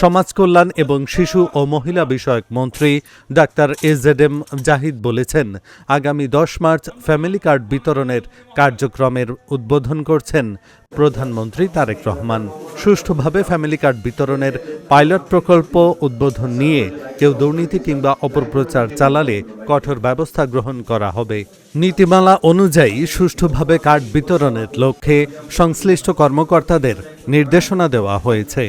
সমাজ কল্যাণ এবং শিশু ও মহিলা বিষয়ক মন্ত্রী ডাক্তার এজেডএম জাহিদ বলেছেন, আগামী 10 মার্চ ফ্যামিলি কার্ড বিতরণের কার্যক্রমের উদ্বোধন করছেন প্রধানমন্ত্রী তারেক রহমান। সুষ্ঠুভাবে ফ্যামিলি কার্ড বিতরণের পাইলট প্রকল্প উদ্বোধন নিয়ে কেউ দুর্নীতি কিংবা অপপ্রচার চালালে কঠোর ব্যবস্থা গ্রহণ করা হবে। নীতিমালা অনুযায়ী সুষ্ঠুভাবে কার্ড বিতরণের লক্ষ্যে সংশ্লিষ্ট কর্মকর্তাদের নির্দেশনা দেওয়া হয়েছে।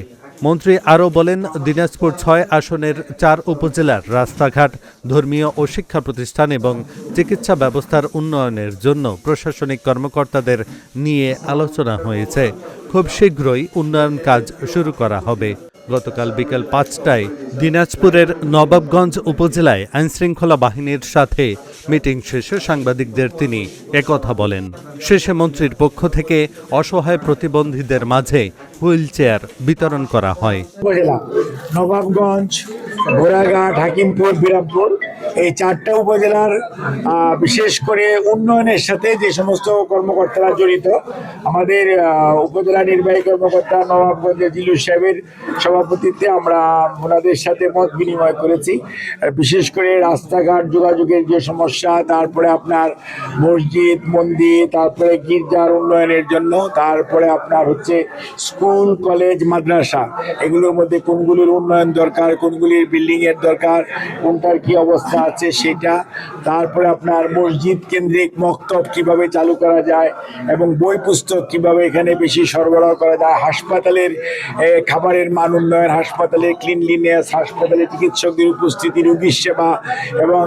মন্ত্রী আরও বলেন, দিনাজপুর 6 আসনের 4 উপজেলার রাস্তাঘাট, ধর্মীয় ও শিক্ষা প্রতিষ্ঠান এবং চিকিৎসা ব্যবস্থার উন্নয়নের জন্য প্রশাসনিক কর্মকর্তাদের নিয়ে আলোচনা হয়েছে। খুব শীঘ্রই উন্নয়ন কাজ শুরু করা হবে। গতকাল বিকেল 5টায় দিনাজপুরের নবাবগঞ্জ উপজেলায় আইনশৃঙ্খলা বাহিনীর সাথে মিটিং শেষে সাংবাদিকদের তিনি একথা বলেন। শেষে মন্ত্রীর পক্ষ থেকে অসহায় প্রতিবন্ধীদের মাঝে হুইল চেয়ার বিতরণ করা হয়। নবাবগঞ্জ, ঘোড়াঘাট, হাকিমপুর, বিরামপুর এই 4টা উপজেলার বিশেষ করে উন্নয়নের সাথে যে সমস্ত কর্মকর্তারা জড়িত, আমাদের উপজেলা নির্বাহী কর্মকর্তা নবাবগঞ্জের জিলু সাহেবের সভাপতিত্বে আমরা ওনাদের সাথে মত বিনিময় করেছি। বিশেষ করে রাস্তাঘাট, যোগাযোগের যে সমস্যা, তারপরে আপনার মসজিদ, মন্দির, তারপরে গির্জার উন্নয়নের জন্য, তারপরে আপনার হচ্ছে স্কুল, কলেজ, মাদ্রাসা, এগুলোর মধ্যে কোনগুলির উন্নয়ন দরকার, কোনগুলির বিল্ডিংয়ের দরকার, কোনটার কি অবস্থা আছে সেটা, তারপরে আপনার মসজিদ কেন্দ্রিক মক্তব কিভাবে চালু করা যায় এবং বই পুস্তক কিভাবে এখানে বেশি সরবরাহ করা যায়, হাসপাতালের খাবারের মান উন্নয়ন, হাসপাতালের ক্লিনলিনেস, হাসপাতালে চিকিৎসকদের উপস্থিতি, রোগীর সেবা এবং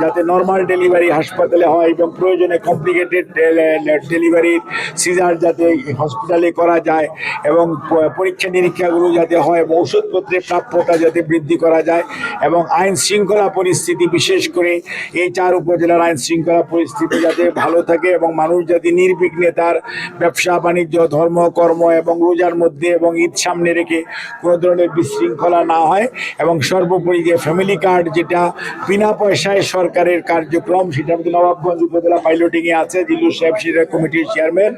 যাতে নর্মাল ডেলিভারি হাসপাতালে হয় এবং প্রয়োজনে কমপ্লিকেটেড ডেলিভারি সিজার যাতে হসপিটালে করা যায় এবং পরীক্ষা নিরীক্ষাগুলো যাতে হয় এবং ওষুধপত্রের প্রাপ্যতা যাতে বৃদ্ধি করা যায় এবং আইন শৃঙ্খলা পরিস্থিতি, বিশেষ করে এই 4 উপজেলার আইন শৃঙ্খলা পরিস্থিতি যাতে ভালো থাকে এবং মানুষ যাতে নির্বিঘ্নে তার ব্যবসা বাণিজ্য, ধর্ম, কর্ম এবং রোজার মধ্যে এবং ঈদ সামনে রেখে কোনো ধরনের বিশৃঙ্খলা না হয় এবং সর্বোপরি যে ফ্যামিলি কার্ড যেটা বিনা পয়সায় সরকারের কার্যক্রম, সেটা আমাদের নবাবগঞ্জ উপজেলা পাইলটিংয়ে আছে। জিল্লু সাহেব সেটা কমিটির চেয়ারম্যান,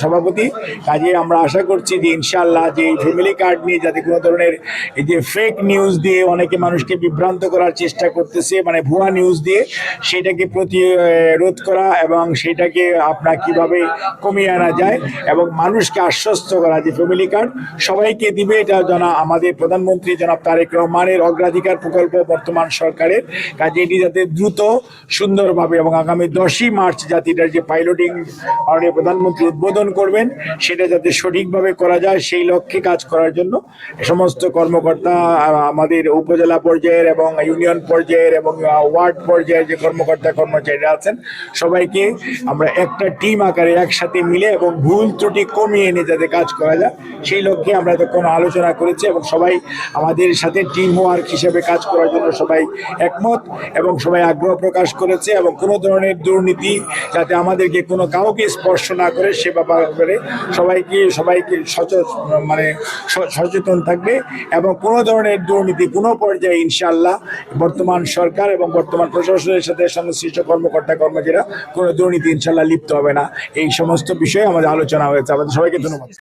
সভাপতি। কাজে আমরা আশা করছি যে ইনশাআল্লাহ যে এই ফ্যামিলি কার্ড নিয়ে যাতে কোনো ধরনের এই যে ফেক নিউজ দিয়ে অনেকে মানুষকে বিভ্রান্ত করার চেষ্টা করতেছে, মানে ভুয়া নিউজ দিয়ে, সেটাকে প্রতিরোধ করা এবং সেটাকে আপনার কিভাবে কমিয়ে আনা যায় এবং মানুষকে আশ্বস্ত করা যে ফ্যামিলি কার্ড সবাইকে দিবে। এটা আমাদের প্রধানমন্ত্রী জনাব তারেক রহমানের অগ্রাধিকার প্রকল্প বর্তমান সরকারের। কাজে এটি যাতে দ্রুত সুন্দরভাবে এবং আগামী 10ই মার্চ যাতে এটার যে পাইলটিং মাননীয় প্রধানমন্ত্রী উদ্বোধন করবেন সেটা যাতে সঠিকভাবে করা যায়, সেই লক্ষ্যে কাজ করার জন্য সমস্ত কর্মকর্তা আমাদের উপজেলা পর্যায়ের এবং ইউনিয়ন পর্যায়ের এবং ওয়ার্ড পর্যায়ের যে কর্মকর্তা কর্মচারীরা আছেন সবাইকে আমরা একটা টিম আকারে একসাথে মিলে এবং ভুল ত্রুটি কমিয়ে এনে যাতে কাজ করা যায় সেই লক্ষ্যে আমরা তখন আলোচনা করেছি এবং সবাই আমাদের সাথে টিম ওয়ার্ক হিসেবে কাজ করার জন্য সবাই একমত এবং সবাই আগ্রহ প্রকাশ করেছে এবং কোনো ধরনের দুর্নীতি যাতে আমাদেরকে কাউকে স্পর্শ না করে সে ব্যাপারে সবাইকে সচেতন থাকবে এবং কোনো ধরনের দুর্নীতি কোনো পর্যায়ে ইনশাআল্লাহ বর্তমান সরকার এবং বর্তমান প্রশাসনের সাথে সংশ্লিষ্ট কর্মকর্তা কর্মচারীরা কোনো দুর্নীতি ইনশাআল্লাহ লিপ্ত হবে না। এই সমস্ত বিষয়ে আমাদের আলোচনা হয়েছে। আমাদের সবাইকে ধন্যবাদ।